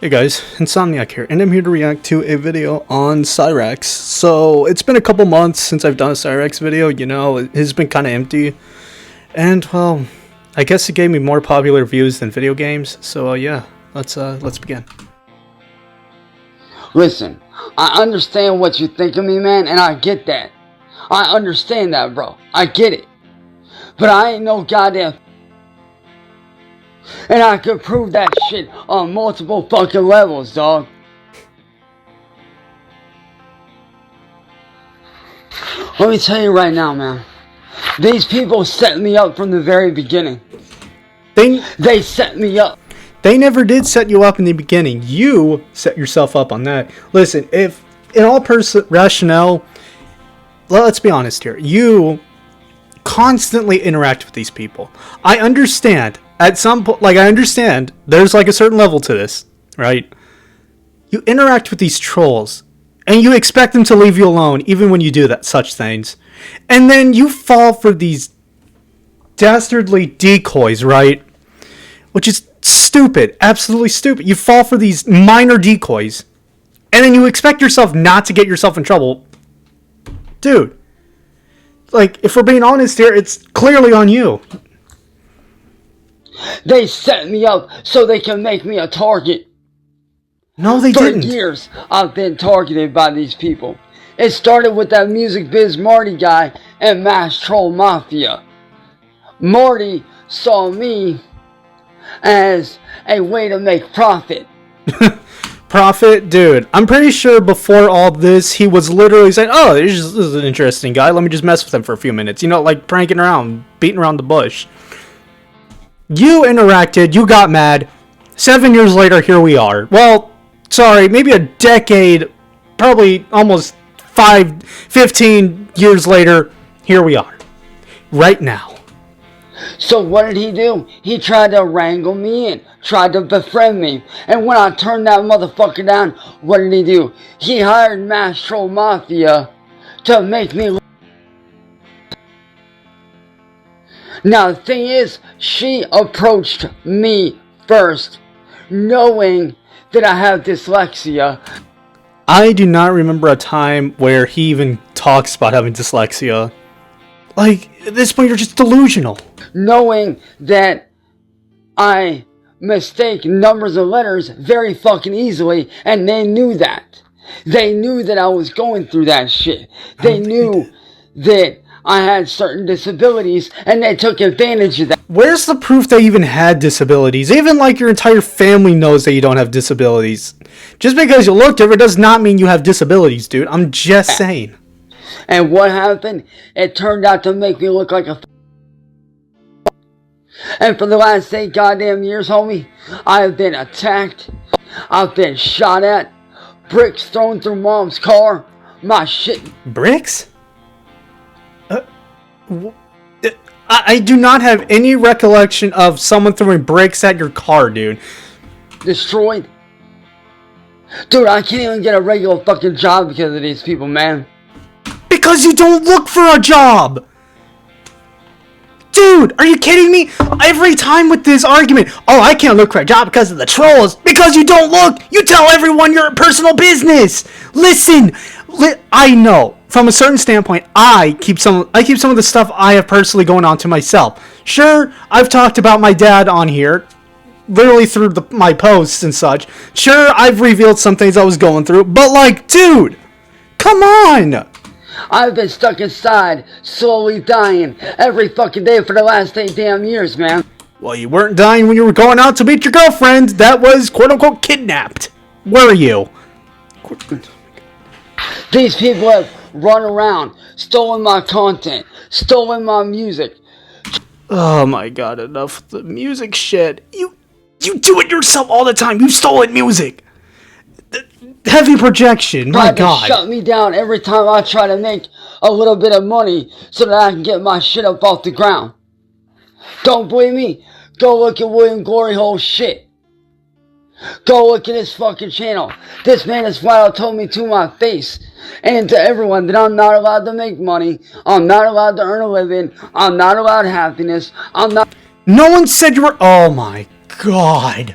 Hey guys, Insomniac here, and I'm here to react to a video on Cyraxx. So, it's been a couple months since I've done a Cyraxx video, you know, it's been kind of empty. And, well, I guess it gave me more popular views than video games, so yeah, let's begin. Listen, I understand what you think of me, man, and I get that. I understand that, bro. I get it. But I ain't no goddamn... And I could prove that shit on multiple fucking levels, dog. Let me tell you right now, man. These people set me up from the very beginning. They set me up. They never did set you up in the beginning. You set yourself up on that. Listen, if in all rationale, let's be honest here. You constantly interact with these people. I understand. At some point, I understand there's a certain level to this, right? You interact with these trolls, and you expect them to leave you alone, even when you do such things. And then you fall for these dastardly decoys, right? Which is stupid, absolutely stupid. You fall for these minor decoys, and then you expect yourself not to get yourself in trouble. Dude, if we're being honest here, it's clearly on you. They set me up so they can make me a target. No, they didn't. For years, I've been targeted by these people. It started with that Music Biz Marty guy and Mass Troll Mafia. Marty saw me as a way to make profit. Profit? Dude, I'm pretty sure before all this, he was literally saying, oh, this is an interesting guy. Let me just mess with him for a few minutes. You know, pranking around, beating around the bush. You interacted, you got mad. 7 years later, here we are. Well, sorry, maybe a decade, probably almost 15 years later, here we are. Right now. So what did he do? He tried to wrangle me in, tried to befriend me. And when I turned that motherfucker down, what did he do? He hired Mass Troll Mafia to make me... Now the thing is, she approached me first, knowing that I have dyslexia. I do not remember a time where he even talks about having dyslexia. At this point, you're just delusional. Knowing that I mistake numbers and letters very fucking easily, and they knew that. They knew that I was going through that shit. They knew that I had certain disabilities, and they took advantage of that. Where's the proof they even had disabilities? Even your entire family knows that you don't have disabilities. Just because you look different does not mean you have disabilities, dude. I'm just saying. And what happened? It turned out to make me look like a... And for the last 8 goddamn years, homie, I have been attacked. I've been shot at. Bricks thrown through mom's car. My shit... Bricks? I do not have any recollection of someone throwing bricks at your car, dude. Destroyed. Dude, I can't even get a regular fucking job because of these people, man. Because you don't look for a job! Dude, are you kidding me? Every time with this argument, oh, I can't look for a job because of the trolls. Because you don't look. You tell everyone your personal business. Listen, I know. From a certain standpoint, I keep some of the stuff I have personally going on to myself. Sure, I've talked about my dad on here, literally through my posts and such. Sure, I've revealed some things I was going through, but dude, come on! I've been stuck inside, slowly dying, every fucking day for the last 8 damn years, man. Well, you weren't dying when you were going out to meet your girlfriend. That was quote-unquote kidnapped. Were you? These people have run around, stolen my content, stolen my music. Oh my god, enough with the music shit. You do it yourself all the time. You've stolen music. Heavy projection, my god. Shut me down every time I try to make a little bit of money so that I can get my shit up off the ground. Don't believe me? Go look at William Glory Hole shit. Go look at his fucking channel. This man has flat out told me to my face and to everyone that I'm not allowed to make money. I'm not allowed to earn a living. I'm not allowed happiness. I'm not... No one said you were... Oh my god.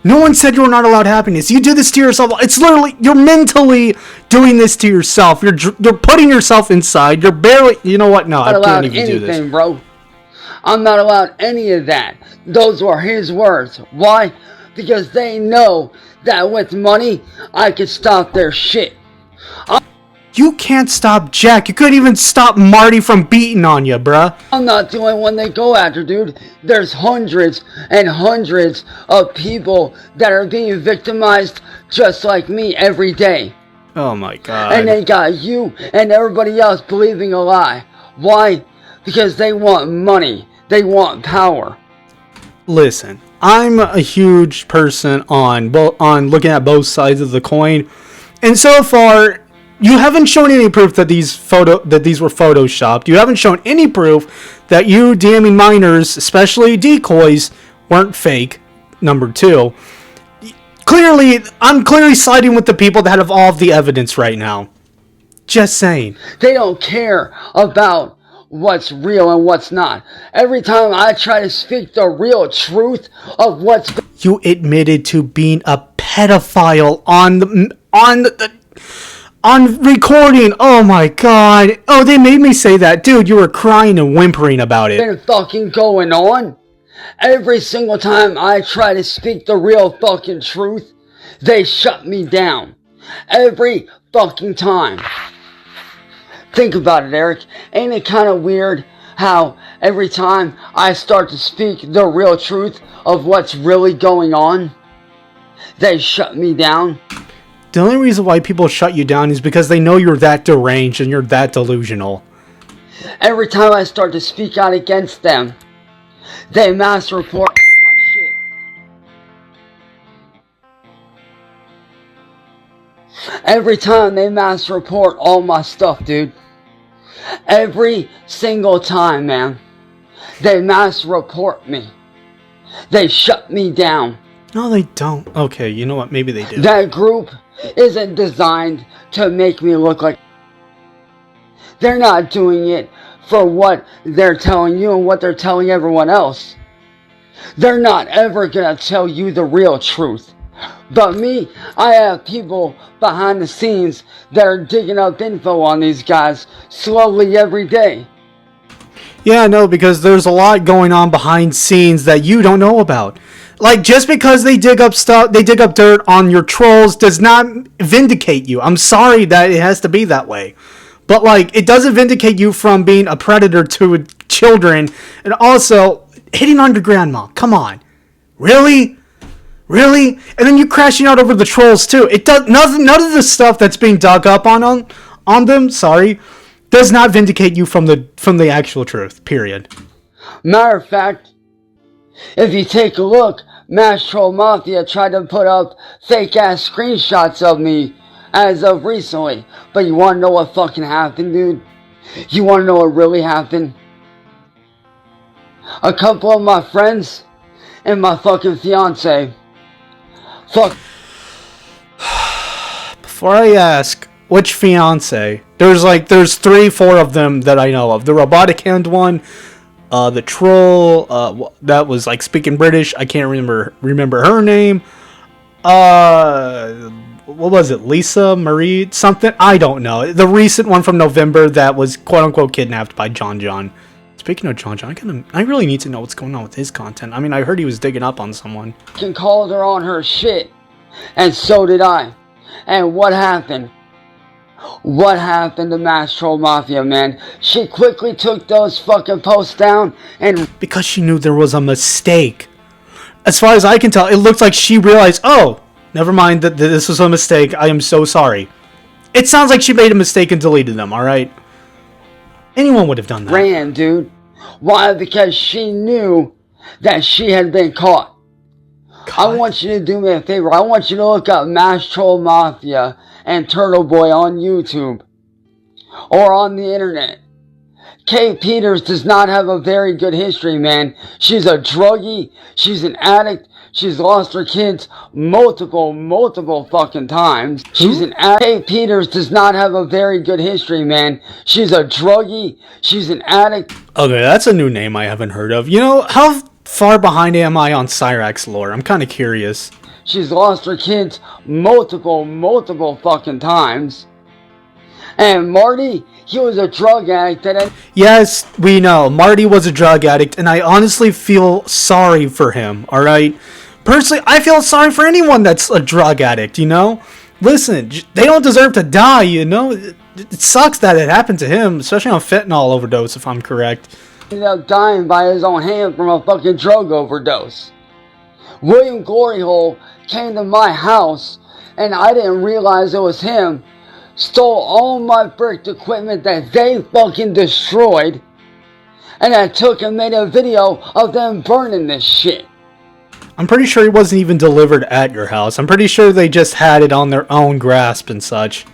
No one said you're not allowed happiness. You do this to yourself. It's literally, you're mentally doing this to yourself. You're putting yourself inside. You're barely, you know what? No, I can't even do this. Bro. I'm not allowed any of that. Those were his words. Why? Because they know that with money, I could stop their shit. You can't stop Jack. You couldn't even stop Marty from beating on you, bruh. I'm not the only one they go after, dude. There's hundreds and hundreds of people that are being victimized just like me every day. Oh my god. And they got you and everybody else believing a lie. Why? Because they want money. They want power. Listen, I'm a huge person on looking at both sides of the coin. And so far, you haven't shown any proof that these were photoshopped. You haven't shown any proof that you DMing minors, especially decoys, weren't fake. Number two, I'm clearly siding with the people that have all of the evidence right now. Just saying. They don't care about what's real and what's not. Every time I try to speak the real truth of what's... You admitted to being a pedophile on recording. Oh my god. Oh, they made me say that. Dude, you were crying and whimpering about it. Been fucking going on. Every single time I try to speak the real fucking truth, they shut me down. Every fucking time. Think about it, Eric. Ain't it kind of weird how every time I start to speak the real truth of what's really going on, they shut me down? The only reason why people shut you down is because they know you're that deranged and you're that delusional. Every time I start to speak out against them, they mass report all my shit. Every time they mass report all my stuff, dude. Every single time, man. They mass report me. They shut me down. No, they don't. Okay, you know what? Maybe they do. That group isn't designed to make me look like... They're not doing it for what they're telling you and what they're telling everyone else. They're not ever gonna tell you the real truth. But me, I have people behind the scenes that are digging up info on these guys slowly every day. Yeah, no, because there's a lot going on behind scenes that you don't know about. Like, just because they dig up dirt on your trolls does not vindicate you. I'm sorry that it has to be that way. But, like, it doesn't vindicate you from being a predator to children and also hitting on your grandma. Come on. Really? Really? And then you crashing out over the trolls, too. It does none of the stuff that's being dug up on them, sorry, does not vindicate you from the actual truth, period. Matter of fact, if you take a look, Mass Troll Mafia tried to put up fake-ass screenshots of me as of recently. But you wanna know what fucking happened, dude? You wanna know what really happened? A couple of my friends and my fucking fiance. Fuck. Before I ask, which fiance? There's 3-4 of them that I know of. The robotic hand one, the troll, that was like speaking British. I can't remember her name. What was it? Lisa Marie something? I don't know. The recent one from November that was quote unquote kidnapped by John. Speaking of John, I really need to know what's going on with his content. I mean, I heard he was digging up on someone. Called her on her shit, and so did I. And what happened? What happened to Mass Troll Mafia, man? She quickly took those fucking posts down and... Because she knew there was a mistake. As far as I can tell, it looked like she realized, oh, never mind, that this was a mistake. I am so sorry. It sounds like she made a mistake and deleted them, alright? Anyone would have done that. Ran, dude. Why? Because she knew that she had been caught. I want you to do me a favor. I want you to look up Mass Troll Mafia and Turtle Boy on YouTube or on the internet. Kate Peters does not have a very good history, man. She's a druggie. She's an addict. She's lost her kids multiple fucking times. She's an addict. Kate Peters does not have a very good history, man. She's a druggie. She's an addict. Okay, that's a new name I haven't heard of. You know, how far behind am I on Cyraxx lore? I'm kind of curious. She's lost her kids multiple fucking times. And Marty, he was a drug addict. Yes, we know. Marty was a drug addict, and I honestly feel sorry for him, alright? Personally, I feel sorry for anyone that's a drug addict, you know? Listen, they don't deserve to die, you know? It sucks that it happened to him, especially on fentanyl overdose, if I'm correct. Ended up dying by his own hand from a fucking drug overdose. William Gloryhole came to my house, and I didn't realize it was him. Stole all my bricked equipment that they fucking destroyed, and I took and made a video of them burning this shit. I'm pretty sure he wasn't even delivered at your house. I'm pretty sure they just had it on their own grasp and such.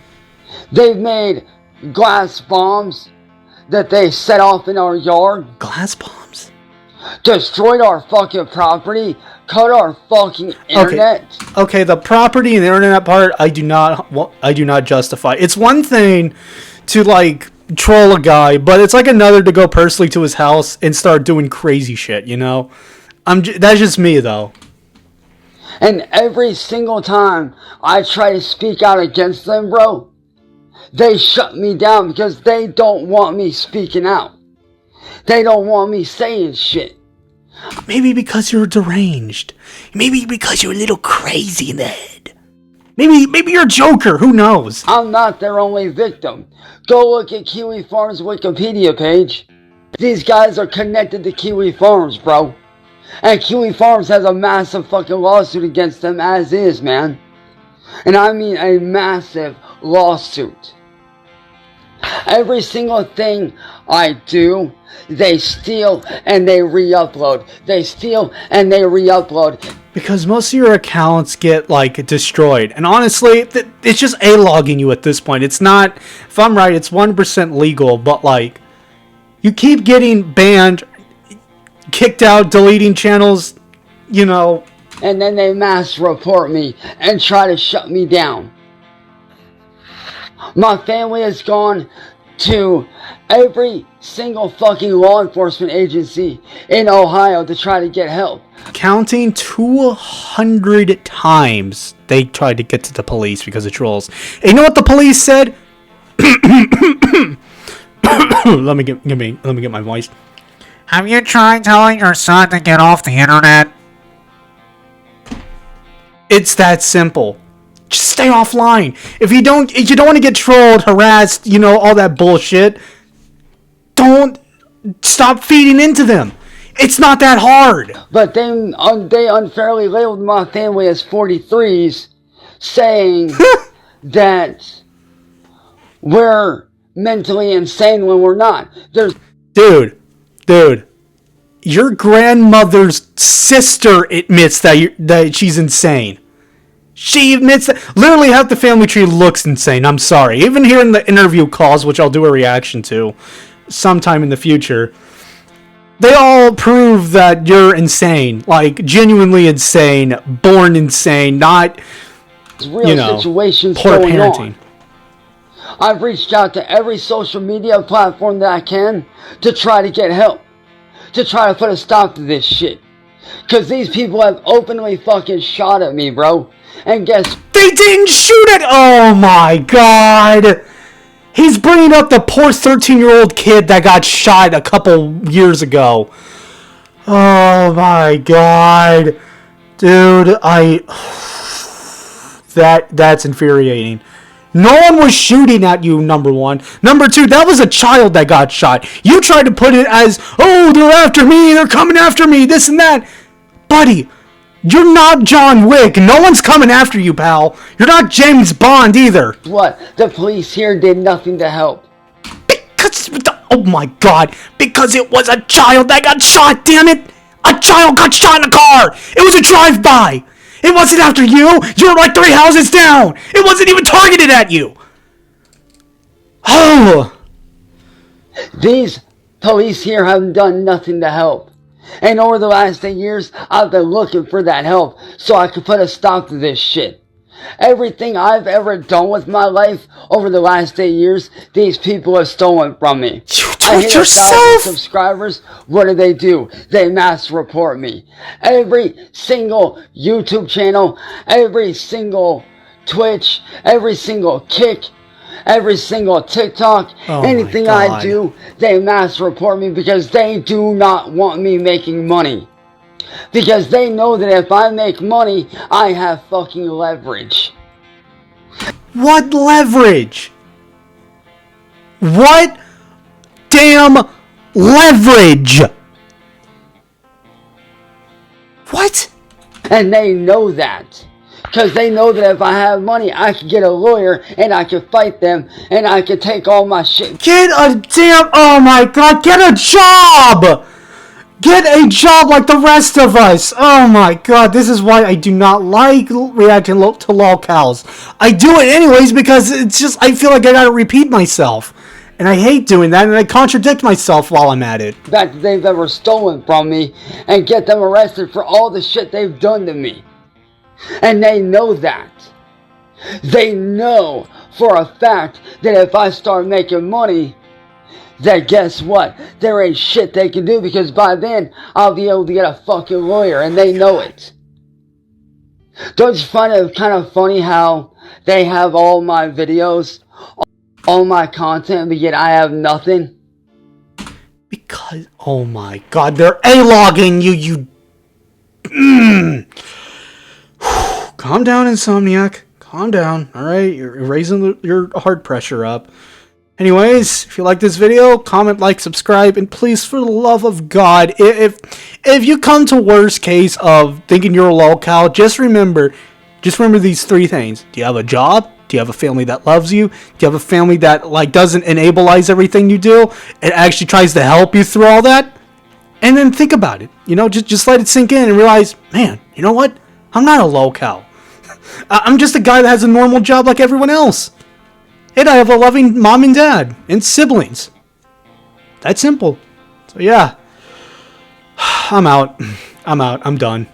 They've made glass bombs that they set off in our yard. Glass bombs? Destroyed our fucking property. Cut our fucking internet. Okay, the property and the internet part, I do not justify. It's one thing to like troll a guy, but it's like another to go personally to his house and start doing crazy shit, you know? That's just me though. And every single time I try to speak out against them, bro, they shut me down because they don't want me speaking out. They don't want me saying shit. Maybe because you're deranged. Maybe because you're a little crazy in the head. Maybe you're a joker. Who knows? I'm not their only victim. Go look at Kiwi Farms' Wikipedia page. These guys are connected to Kiwi Farms, bro. And Kiwi Farms has a massive fucking lawsuit against them as is, man. And I mean a massive lawsuit. Every single thing I do, they steal and they re-upload. They steal and they re-upload. Because most of your accounts get, like, destroyed. And honestly, it's just A-logging you at this point. It's not, if I'm right, it's 1% legal. But, like, you keep getting banned, kicked out, deleting channels, you know. And then they mass report me and try to shut me down. My family has gone to every single fucking law enforcement agency in Ohio to try to get help. Counting 200 times they tried to get to the police because of trolls. And you know what the police said? let me get my voice. Have you tried telling your son to get off the internet? It's that simple. Just stay offline. If you don't want to get trolled, harassed, you know, all that bullshit, don't stop feeding into them. It's not that hard. But they unfairly labeled my family as 43s, saying that we're mentally insane when we're not. Dude, your grandmother's sister admits that she's insane. She admits that literally half the family tree looks insane. I'm sorry. Even here in the interview calls, which I'll do a reaction to sometime in the future, they all prove that you're insane. Like, genuinely insane, born insane, not, real situations poor going parenting. On. I've reached out to every social media platform that I can to try to get help. To try to put a stop to this shit. Because these people have openly fucking shot at me, bro. And guess... They didn't shoot at... Oh my god! He's bringing up the poor 13-year-old kid that got shot a couple years ago. Oh my god. Dude, That's infuriating. No one was shooting at you, number one. Number two, that was a child that got shot. You tried to put it as, oh, they're after me, they're coming after me, this and that. Buddy, you're not John Wick. No one's coming after you, pal. You're not James Bond either. What? The police here did nothing to help. Oh my god. Because it was a child that got shot, damn it. A child got shot in a car. It was a drive-by. It wasn't after you. You were like 3 houses down. It wasn't even targeted at you. Oh. These police here have done nothing to help. And over the last 8 years, I've been looking for that help so I could put a stop to this shit. Everything I've ever done with my life over the last 8 years, these people have stolen from me. You I hit 1,000 yourself? subscribers. What do? They mass report me. Every single YouTube channel, every single Twitch, every single Kick, every single TikTok, anything I do, they mass report me because they do not want me making money. Because they know that if I make money, I have fucking leverage. What leverage? What damn leverage? What? And they know that. Because they know that if I have money, I can get a lawyer and I can fight them and I can take all my shit. Get a damn, oh my god, get a job! Get a job like the rest of us! Oh my god, this is why I do not like reacting to lolcows. I do it anyways because it's just, I feel like I gotta repeat myself. And I hate doing that, and I contradict myself while I'm at it. That they've ever stolen from me and get them arrested for all the shit they've done to me. And they know that. They know for a fact that if I start making money, that guess what? There ain't shit they can do because by then I'll be able to get a fucking lawyer and they know it. Don't you find it kind of funny how they have all my videos, all my content, but yet I have nothing? Because, oh my god, they're A-logging you. Calm down, Insomniac. Calm down, alright? You're raising your heart pressure up. Anyways, if you like this video, comment, like, subscribe, and please, for the love of God, if you come to worst case of thinking you're a lolcow, just remember these three things. Do you have a job? Do you have a family that loves you? Do you have a family that, like, doesn't enableize everything you do? It actually tries to help you through all that? And then think about it. You know, just let it sink in and realize, man, you know what? I'm not a lolcow. I'm just a guy that has a normal job like everyone else. And I have a loving mom and dad and siblings. That's simple. So yeah. I'm out. I'm done.